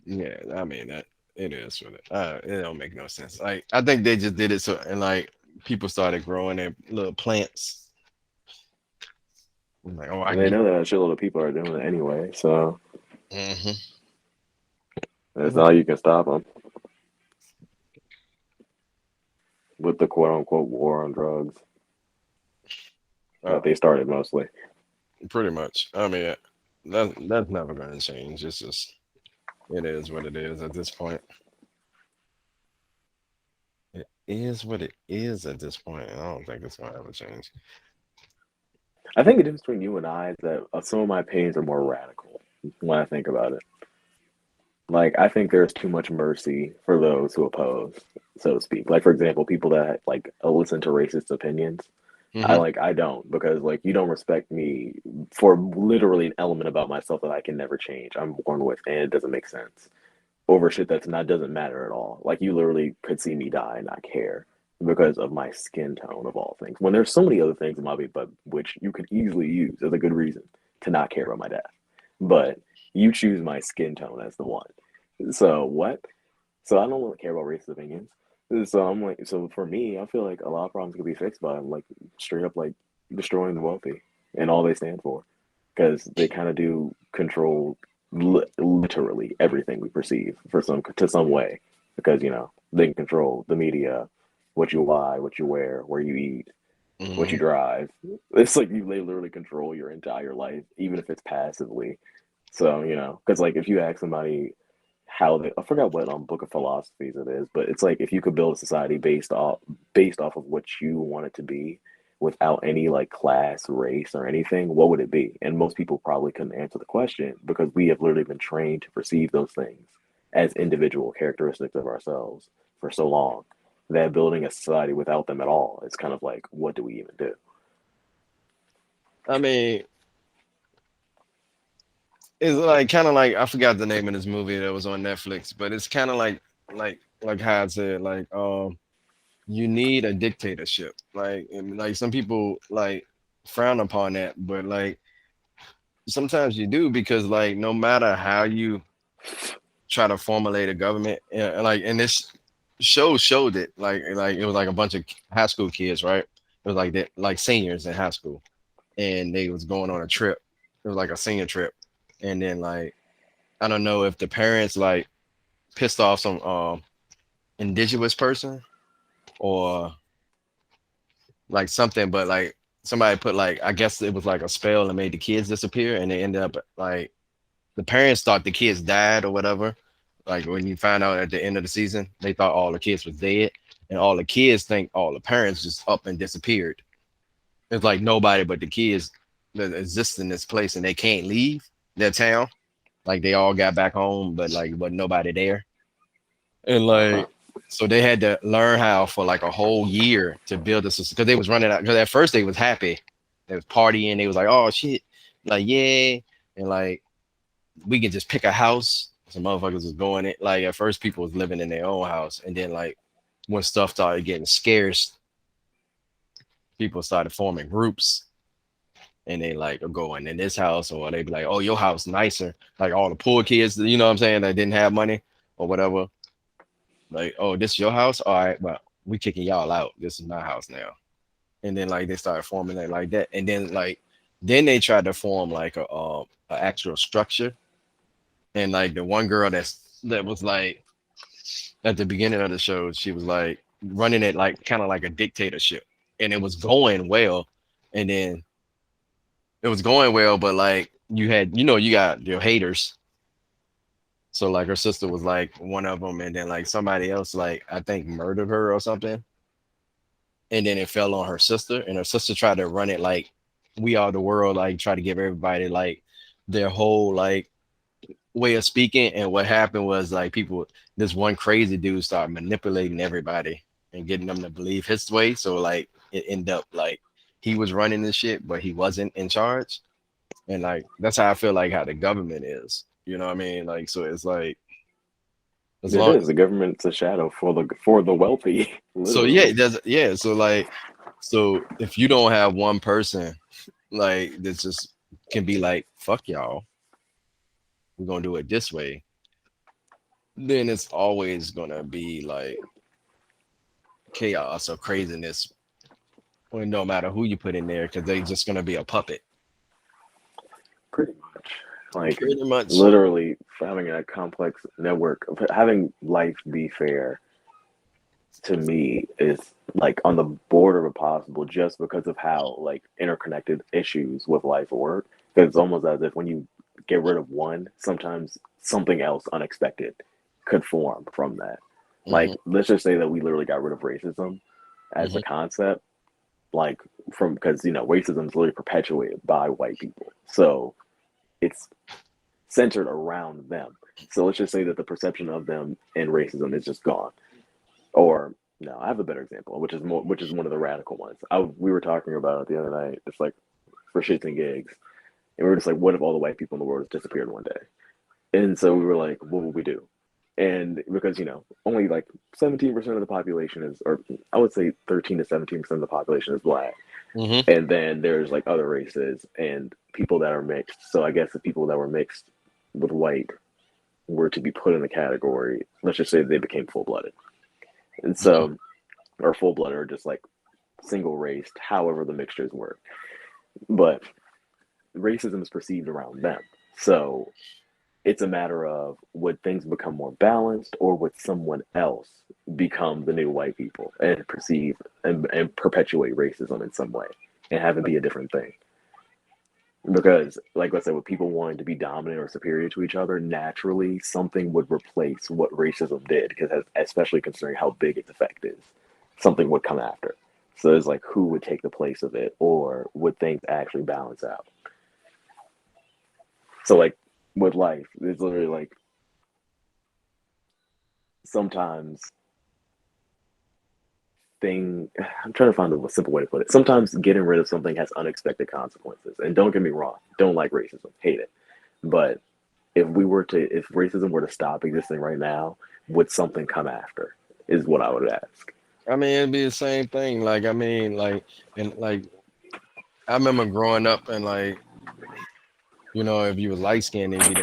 Yeah, I mean that it is what it don't make no sense. Like I think they just did it so and like people started growing their little plants. I'm like, oh, I And they get. know that a shitload of people are doing it anyway, so Hmm. it's not like you can stop them with the quote unquote war on drugs that Oh, they started mostly. pretty much. I mean, that's never gonna change. It's just it is what it is at this point. It is what it is at this point. I don't think it's gonna ever change. I think the difference between you and I is that some of my opinions are more radical when I think about it. Like, I think there's too much mercy for those who oppose, so to speak. Like, for example, people that like listen to racist opinions. Hmm. I don't because like you don't respect me for literally an element about myself that I can never change. I'm born with, and it doesn't make sense. over shit that's not doesn't matter at all. Like you literally could see me die and not care because of my skin tone of all things. When there's so many other things in my life, but which you could easily use as a good reason to not care about my death, but you choose my skin tone as the one. So what? So I don't really care about racist opinions. So I'm like, so for me, I feel like a lot of problems could be fixed by like straight up like destroying the wealthy and all they stand for, because they kind of do control literally everything we perceive for some to some way, because they can control the media, what you buy, what you wear, where you eat, what you Hmm. drive. It's like they literally control your entire life, even if it's passively. So, because like if you ask somebody how they, I forgot what Book of Philosophies it is, but it's like if you could build a society based off of what you want it to be, without any like class, race, or anything, what would it be? And most people probably couldn't answer the question because we have literally been trained to perceive those things as individual characteristics of ourselves for so long that building a society without them at all is kind of like, what do we even do? I mean, it's like kind of like I forgot the name of this movie that was on Netflix, but it's kind of like how I said you need a dictatorship. Like and like some people like frown upon that, but like sometimes you do because like no matter how you try to formulate a government, like and this show showed it like it was like a bunch of high school kids, right? It was like that like seniors in high school, and they was going on a trip. It was like a senior trip, and then like I don't know if the parents like pissed off some indigenous person or like something, but like somebody put like I guess it was like a spell and made the kids disappear, and they ended up like the parents thought the kids died or whatever. Like when you find out at the end of the season, they thought all the kids was dead, and all the kids think all the parents just up and disappeared. It's like nobody but the kids that exist in this place, and they can't leave their town. Like they all got back home, but like but nobody there. And Okay. like so they had to learn how for like a whole year to build this because they was running out because at first they was happy. They was partying, they was like, oh shit, like yeah. And like we can just pick a house. Some motherfuckers was going it. Like at first people was living in their own house. And then like when stuff started getting scarce, people started forming groups and they like are going in this house or they be like, oh, your house nicer. Like all the poor kids, you know what I'm saying, that didn't have money or whatever. Like, oh, this is your house? All right, well, we kicking y'all out. This is my house now. And then like they started forming it like that. And then like then they tried to form like a actual structure. And like the one girl that was like at the beginning of the show, she was like running it like kind of like a dictatorship. And it was going well. And then it was going well, but like you had, you got your haters. So like her sister was like one of them, and then like somebody else like I think murdered her or something, and then it fell on her sister, and her sister tried to run it like we are the world, like try to give everybody like their whole like way of speaking. And what happened was like people, this one crazy dude started manipulating everybody and getting them to believe his way. So like it ended up like he was running this shit, but he wasn't in charge. And like that's how I feel like how the government is. You know what I mean? Like so it's like as It long is. The government's a shadow for the wealthy, so yeah, literally. it does yeah. So like so if you don't have one person like that just can be like, fuck y'all, we're gonna do it this way, then it's always gonna be like chaos or craziness. Well, no matter who you put in there, because they just gonna be a puppet. Pretty much. Like, Pretty much. literally, having a complex network, having life be fair to me is like on the border of possible just because of how like interconnected issues with life work. Because it's almost as if when you get rid of one, sometimes something else unexpected could form from that. Like, Hmm. let's just say that we literally got rid of racism as a Hmm. concept, like from because racism is literally perpetuated by white people. So it's centered around them. So let's just say that the perception of them and racism is just gone. Or no, I have a better example, which is one of the radical ones. We were talking about it the other night, just like for shits and gigs, and we were just like, what if all the white people in the world just disappeared one day? And so we were like, what would we do? And because, only like 17% of the population is, or I would say 13 to 17% of the population is black. Hmm. And then there's like other races and people that are mixed. So I guess the people that were mixed with white were to be put in the category, let's just say they became full blooded. And so, or full blooded or just like single raced, however the mixtures work. But racism is perceived around them. So it's a matter of would things become more balanced or would someone else become the new white people and perceive and perpetuate racism in some way and have it be a different thing. Because, like I said, with people wanting to be dominant or superior to each other, naturally something would replace what racism did. Because, especially considering how big its effect is, something would come after. So it's like, who would take the place of it, or would things actually balance out? So, like with life, it's literally like sometimes thing. I'm trying to find a simple way to put it. Sometimes getting rid of something has unexpected consequences. And don't get me wrong, don't like racism, hate it, but if racism were to stop existing right now, would something come after? Is what I would ask. I mean, it'd be the same thing. Like, I mean, like, and like, I remember growing up and like, if you was light skinned, they'd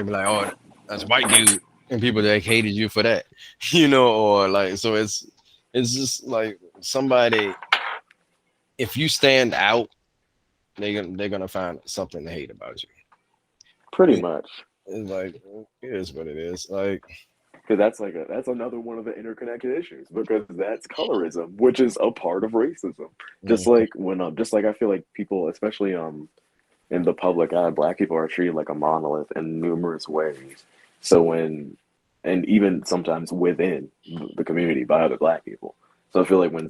be like, oh, that's a white dude, and people that hated you for that, or like, so it's just like somebody. If you stand out, they're gonna find something to hate about you. Pretty It- much, It's like it is what it is. Like, because that's another one of the interconnected issues because that's colorism, which is a part of racism. Just mhm, like just like I feel like people, especially in the public eye, black people are treated like a monolith in numerous ways. So and even sometimes within the community by other black people. So I feel like when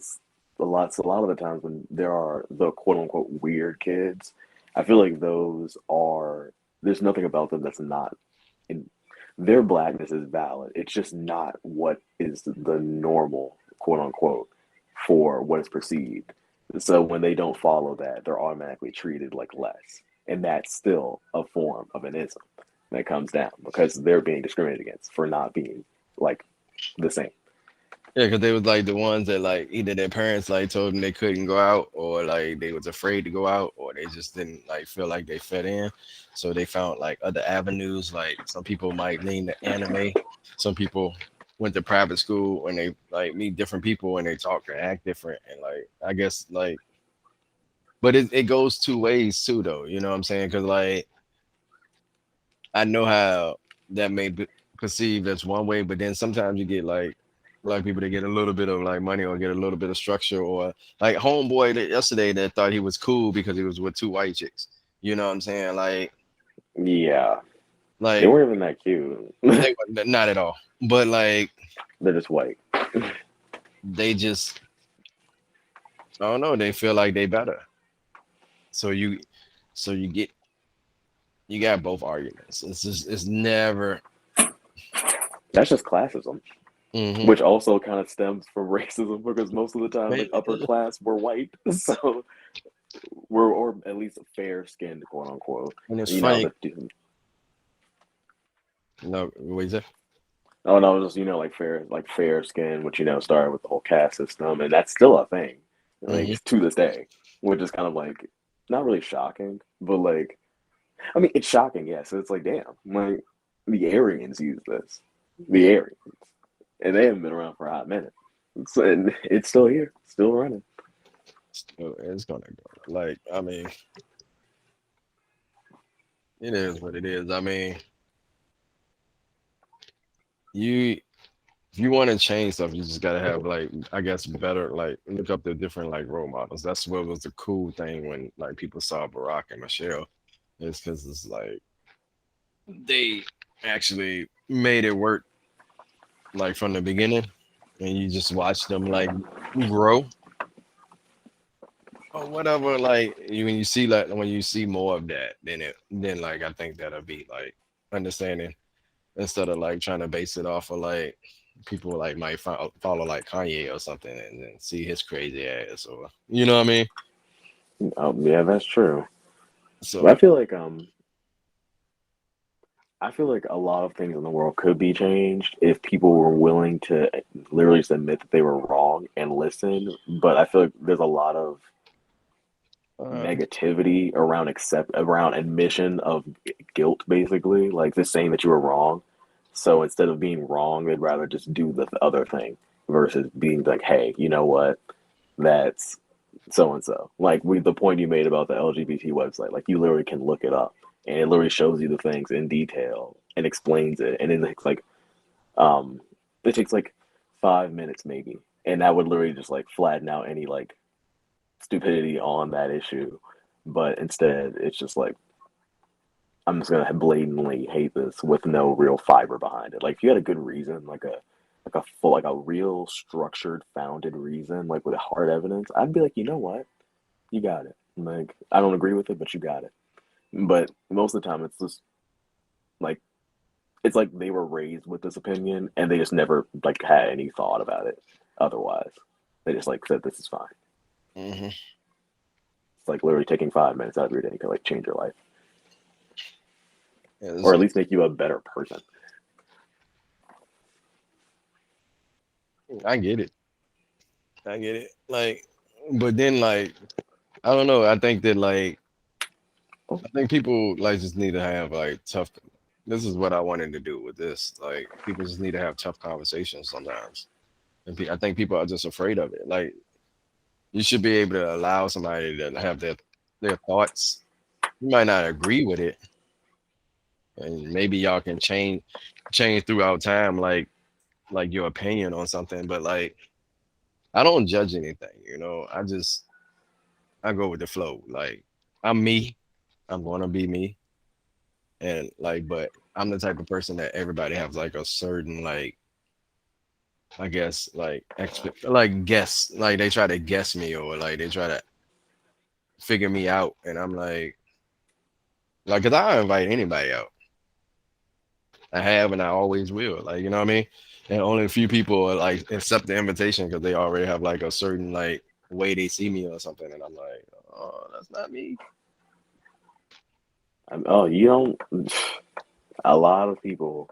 a lot of the times when there are the quote unquote weird kids, I feel like there's nothing about them that's not in their blackness is valid. It's just not what is the normal quote unquote for what is perceived. So when they don't follow that, they're automatically treated like less. And that's still a form of an ism that comes down because they're being discriminated against for not being like the same. yeah, because they was like the ones that like either their parents like told them they couldn't go out, or like they was afraid to go out, or they just didn't like feel like they fit in. So they found like other avenues. Like some people might lean to anime. Some people went to private school and they like meet different people and they talk and act different. And like I guess like, but it goes two ways too, though. You know what I'm saying? Because like I know how that may be perceived as one way, but then sometimes you get like black people that get a little bit of like money or get a little bit of structure, or like homeboy that yesterday that thought he was cool because he was with two white chicks. You know what I'm saying? Yeah. They Like weren't even that cute. they not at all, but like They're just white. they just I don't know. They feel like they better. So you get you got both arguments. It's never. That's just classism, Hmm. which also kind of stems from racism because most of the time, like upper class, were white, so we're or at least fair skinned, quote unquote. And it's You know funny. the No, what is it? oh no, just like fair skin, which started with the whole caste system, and that's still a thing, Hmm. like to this day, which is kind of like not really shocking, but like I mean it's shocking, yeah. So it's like damn, like the Aryans use this, the Aryans, and they haven't been around for a hot minute, and it's still here, still running. It's gonna go. Like, I mean, it is what it is. I mean, you if you want to change stuff, you just gotta have like I guess better like look up the different like role models. That's what was the cool thing when like people saw Barack and Michelle. It's because it's like they actually made it work like from the beginning, and you just watch them like grow or whatever. Like when you see when you see more of that, then like I think that'll be like understanding instead of like trying to base it off of like people like might follow like Kanye or something and then see his crazy ass, or you know what I mean. Yeah, that's true. But I So feel like I feel like a lot of things in the world could be changed if people were willing to literally just admit that they were wrong and listen. But I feel like there's a lot of Uh, negativity around around admission of guilt, basically, like just saying that you were wrong. So instead of being wrong, they'd rather just do the other thing versus being like, hey, you know what? That's so and so. Like the point you made about the LGBT website, like you literally can look it up and it literally shows you the things in detail and explains it, and um, it takes like 5 minutes maybe, and that would literally just like flatten out any like stupidity on that issue. But instead, it's just like I'm just gonna blatantly hate this with no real fiber behind it. Like if you had a good reason, like a full like a real structured, founded reason, like with hard evidence, I'd be like, you know what, you got it. Like I don't agree with it, but you got it. But most of the time, it's just like it's like they were raised with this opinion and they just never like had any thought about it. Otherwise, they just like said this is fine. hmm It's like literally taking 5 minutes out of your day to like change your life, Yeah, or at least make you a better person. I get it. I get it. Like, but then like I don't know. I think that like I think people like just need to have like tough. This is what I wanted to do with this. Like, people just need to have tough conversations sometimes. And I think people are just afraid of it. Like, you should be able to allow somebody to have their thoughts. You might not agree with it, and maybe y'all can change throughout time, like your opinion on something. But like, I don't judge anything. I go with the flow. Like, I'm me. I'm gonna be me, and like, but I'm the type of person that everybody has like a certain like, I guess, like like guess, like they try to guess me, or like they try to figure me out, and I'm like, cause I invite anybody out. I have, and I always will. Like, you know what I mean? And only a few people are like accept the invitation because they already have like a certain like way they see me or something, and I'm like, oh, that's not me. Oh, you don't. A lot of people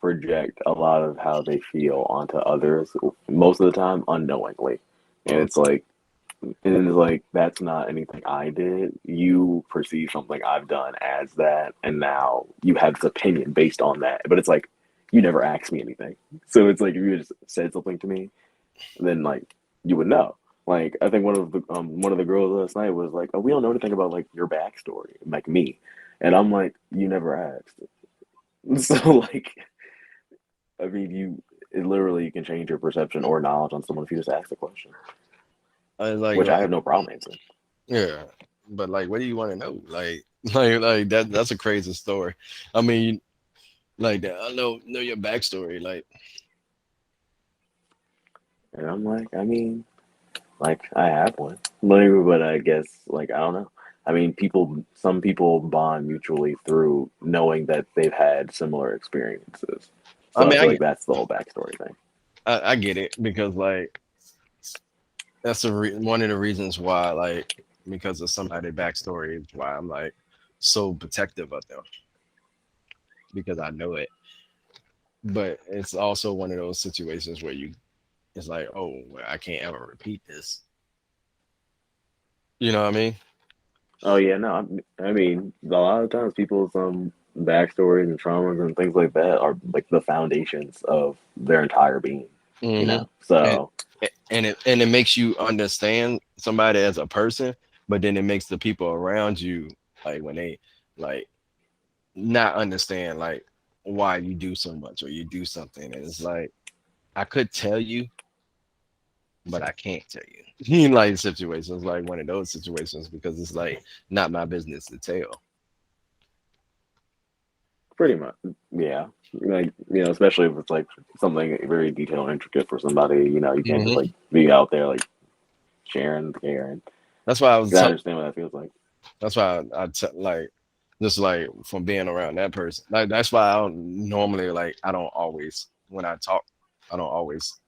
project a lot of how they feel onto others, most of the time unknowingly, and Mm. it's like that's not anything I did. You perceive something I've done as that, and now you have this opinion based on that. But it's like you never asked me anything, so it's like if you just said something to me, then like you would know. Like I think one of the girls last night was like, "Oh, we don't know anything about like your backstory, like me," and I'm like, "You never asked." So like, I mean, it literally you can change your perception or knowledge on someone if you just ask the question, I was like, which I have no problem answering. yeah, but like, what do you want to know? Like, like that's a crazy story. I mean, like that. I know your backstory. Like, And I'm like, I mean, like I have one, but I guess like I don't know. I mean, some people bond mutually through knowing that they've had similar experiences. I So I mean, feel like that's the whole backstory thing. I get it because like that's one of the reasons why, like, because of somebody's backstory is why I'm like so protective of them, because I know it. But it's also one of those situations where it's like, oh, well, I can't ever repeat this. You know what I mean? Oh yeah, no, I mean, a lot of times people's backstories and traumas and things like that are like the foundations of their entire being, you hmm know. And So and it makes you understand somebody as a person, but then it makes the people around you, like, when they like not understand like why you do so much or you do something, and it's like, I could tell you, but I can't tell you. Like, situations like one of those situations, because it's like not my business to tell. pretty much, yeah. Like especially if it's like something very detailed and intricate for somebody, you can't just like hmm be out there like sharing, caring. That's why I 'Cause was I telling. understand what that feels like. That's why like, just like from being around that person. Like, that's why I don't normally, like, I don't always, when I talk, I don't always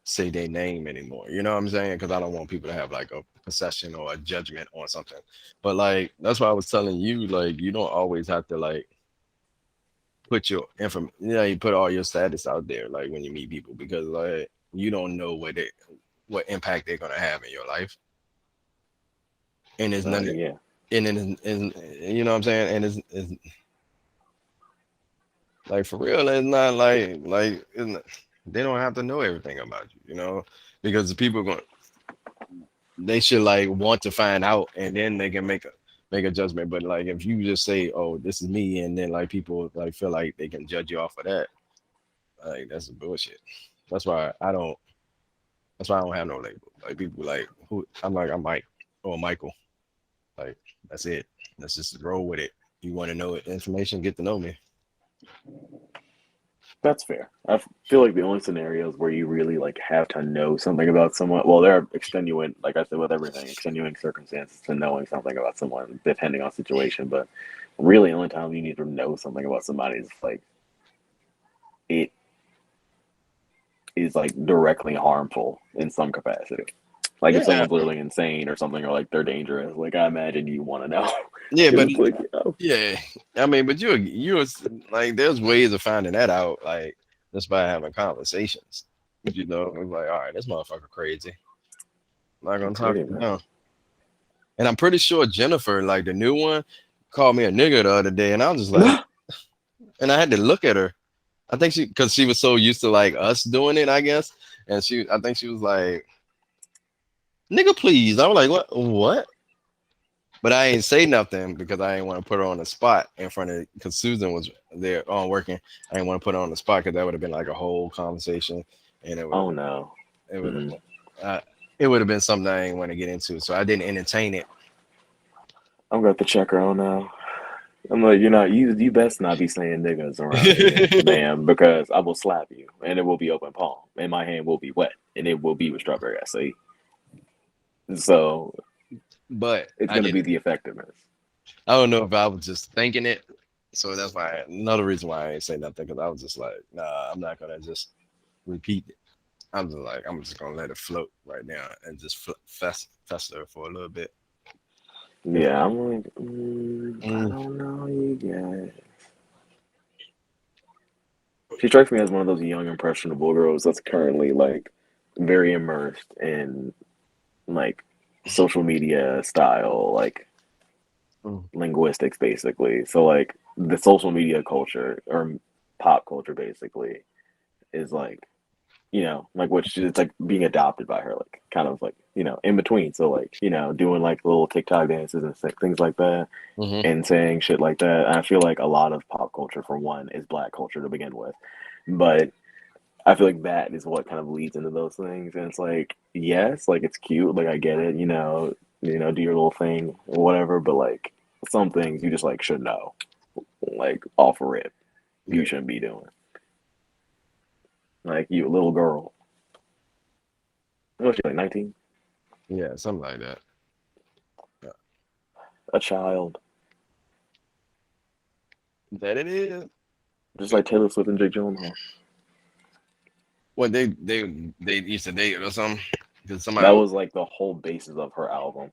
say their name anymore. You know what I'm saying? Because I don't want people to have like a perception or a judgment on something. But like, that's why I was telling you, like, you don't always have to like put your you put all your status out there, like when you meet people, because like you don't know what impact they're gonna have in your life, and it's none, Yeah, and you know what I'm saying, and it's like for real, it's not they don't have to know everything about you, because the people going they should like want to find out, and then they can make a judgment. But like if you just say, "Oh, this is me," and then like people like feel like they can judge you off of that, like that's bullshit. That's why I don't. That's why I don't have no label. Like people like who I'm Mike or Michael. Like that's it. Let's just roll with it. You want to know information, get to know me. that's fair. Feel like the only scenarios where you really like have to know something about someone. Well, there are extenuant, like I said, with everything, extenuating circumstances to knowing something about someone, depending on situation. But really, the only time you need to know something about somebody is like it is like directly harmful in some capacity. Like if Yeah, someone's literally insane or something, or like they're dangerous, like I imagine you want to know yeah, because but it's like yeah, I mean, but you're like, there's ways of finding that out, like just by having conversations. It's like, all right, this motherfucker crazy. I'm not gonna talk pretty to him much. now. And I'm pretty sure Jennifer, like the new one, called me a nigga the other day, and I was just like, and I had to look at her. I think because she was so used to like us doing it, I guess, and I think she was like, nigga, please. I was like, what? But I ain't say nothing because I didn't want to put her on the spot in front of, because Susan was there on working. I didn't want to put her on the spot because that would have been like a whole conversation, and Oh no. it would Mm-mm. it would have been something I didn't want to get into. So I didn't entertain it. I'm gonna have to check her out now. I'm like, you're not you best not be saying niggas around here, ma'am, because I will slap you and it will be open palm and my hand will be wet and it will be with strawberry acid. So But it's I gonna be didn't. the effectiveness. I don't know if I was just thinking it. So that's why another reason why I ain't say nothing, because I was just like, nah, I'm not gonna just repeat it. I'm just gonna let it float right now and just fester for a little bit. If Yeah, I'm like, I mm, don't know you guys. She strikes me as one of those young impressionable girls that's currently like very immersed in like social media style, like mm, linguistics basically. So like the social media culture or pop culture basically is like, like which it's like being adopted by her, like kind of like, in between. So like, doing like little TikTok dances and things like that mhm. and saying shit like that. And I feel like a lot of pop culture for one is black culture to begin with. But I feel like that is what kind of leads into those things. And it's like, yes, like it's cute, like I get it, do your little thing, whatever, but like some things you just like should know. Like off a rip. You Yeah, shouldn't be doing. Like you a little girl. What she like 19? yeah, something like that. Yeah. A child. That it is. Just like Taylor Swift and Jake Gyllenhaal. What they used to date or something? Because That somebody, was like the whole basis of her album.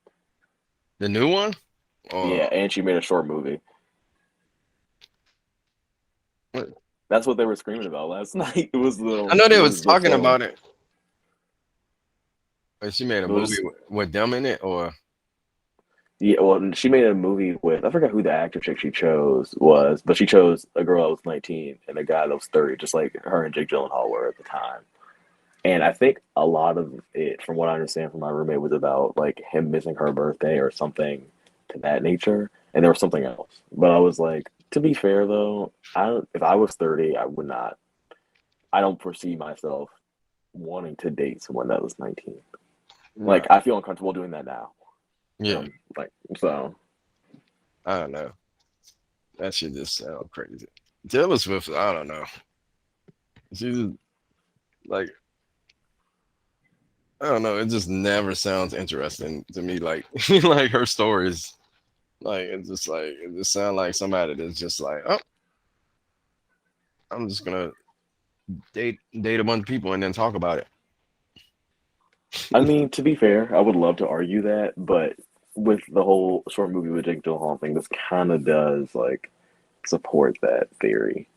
the new one, or Yeah, and she made a short movie. what? That's what they were screaming about last night. It was I know they it was was the talking film. about it. But she made a It movie was with them in it, or Yeah, well, she made a movie with I forgot who the actor chick she chose was, but she chose a girl that was 19 and a guy that was 30, just like her and Jake Gyllenhaal were at the time. And I think a lot of it, from what I understand from my roommate, was about like him missing her birthday or something to that nature. And there was something else. But I was like, to be fair though, if I was 30, I would not. I don't foresee myself wanting to date someone that was 19. Like right? I feel uncomfortable doing that now. Yeah, Like so. I don't know. That shit just sound crazy. Taylor Swift, I don't know. She's like, I don't know. It just never sounds interesting to me. Like, like her stories, like it just sounds like somebody that's just like, oh, I'm just gonna date a bunch of people and then talk about I it. mean, to be fair, I would love to argue that, but with the whole short movie with Jake Gyllenhaal thing, this kind of does like support that theory.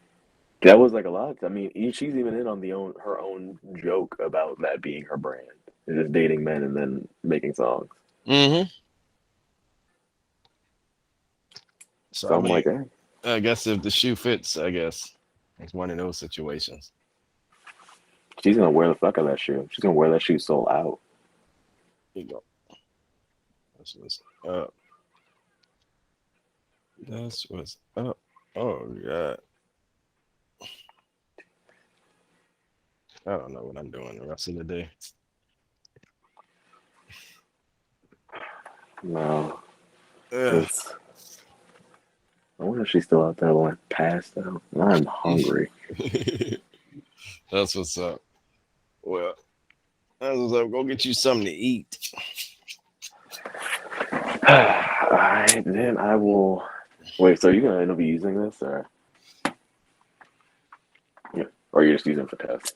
That was like a lot. I mean, she's even in on the own her own joke about that being her brand, and just dating men and then making songs. Hmm. So So I I'm mean, like, hey, I guess if the shoe fits, I guess it's one of those situations. she's gonna wear the fuck out of that shoe. She's gonna wear that shoe sold out. You go. That's what's up. That's what's up. Oh God, I don't know what I'm doing the rest of the day. No, Ugh. it's. I wonder if she's still out there, like passed out. I'm hungry. That's what's up. Well, that's what's up. Go get you something to eat. All right, then I will. Wait, so you're gonna end up using this, or yeah, or you're just using it for tests?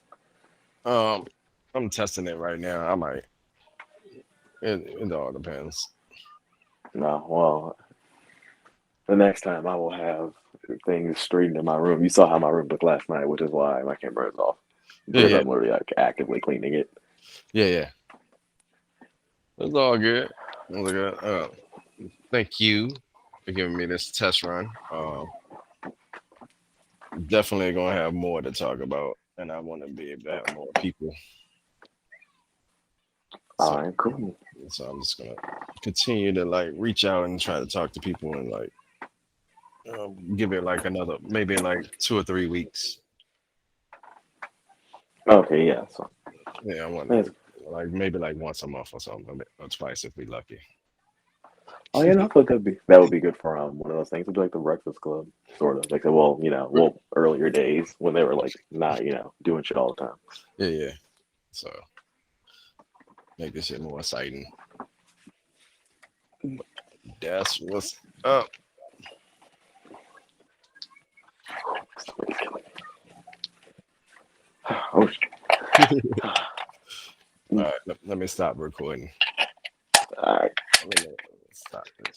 Um, I'm testing it right now. I might. It all depends. No, well, the next time I will have things straightened in my room. You saw how my room looked last night, which is why my camera is off Yeah, because yeah, I'm literally like actively cleaning it. yeah, yeah. It's all good. Look at thank you for giving me this test run. Definitely gonna have more to talk about, and I want to be able to have more people. So, All right, cool. so I'm just gonna continue to like reach out and try to talk to people and like give it like another maybe like 2 or 3 weeks. Okay, yeah. So Yeah, I want that's, like maybe like once a month or something, or twice if we lucky. oh yeah, no, I thought that would be good for one of those things. It'd be like the Breakfast Club, sort of. Like, well, earlier days when they were like not, doing shit all the time. Yeah, yeah. So make this shit more exciting. That's what's up. Oh, All right, let me stop recording. all right. Let me stop this.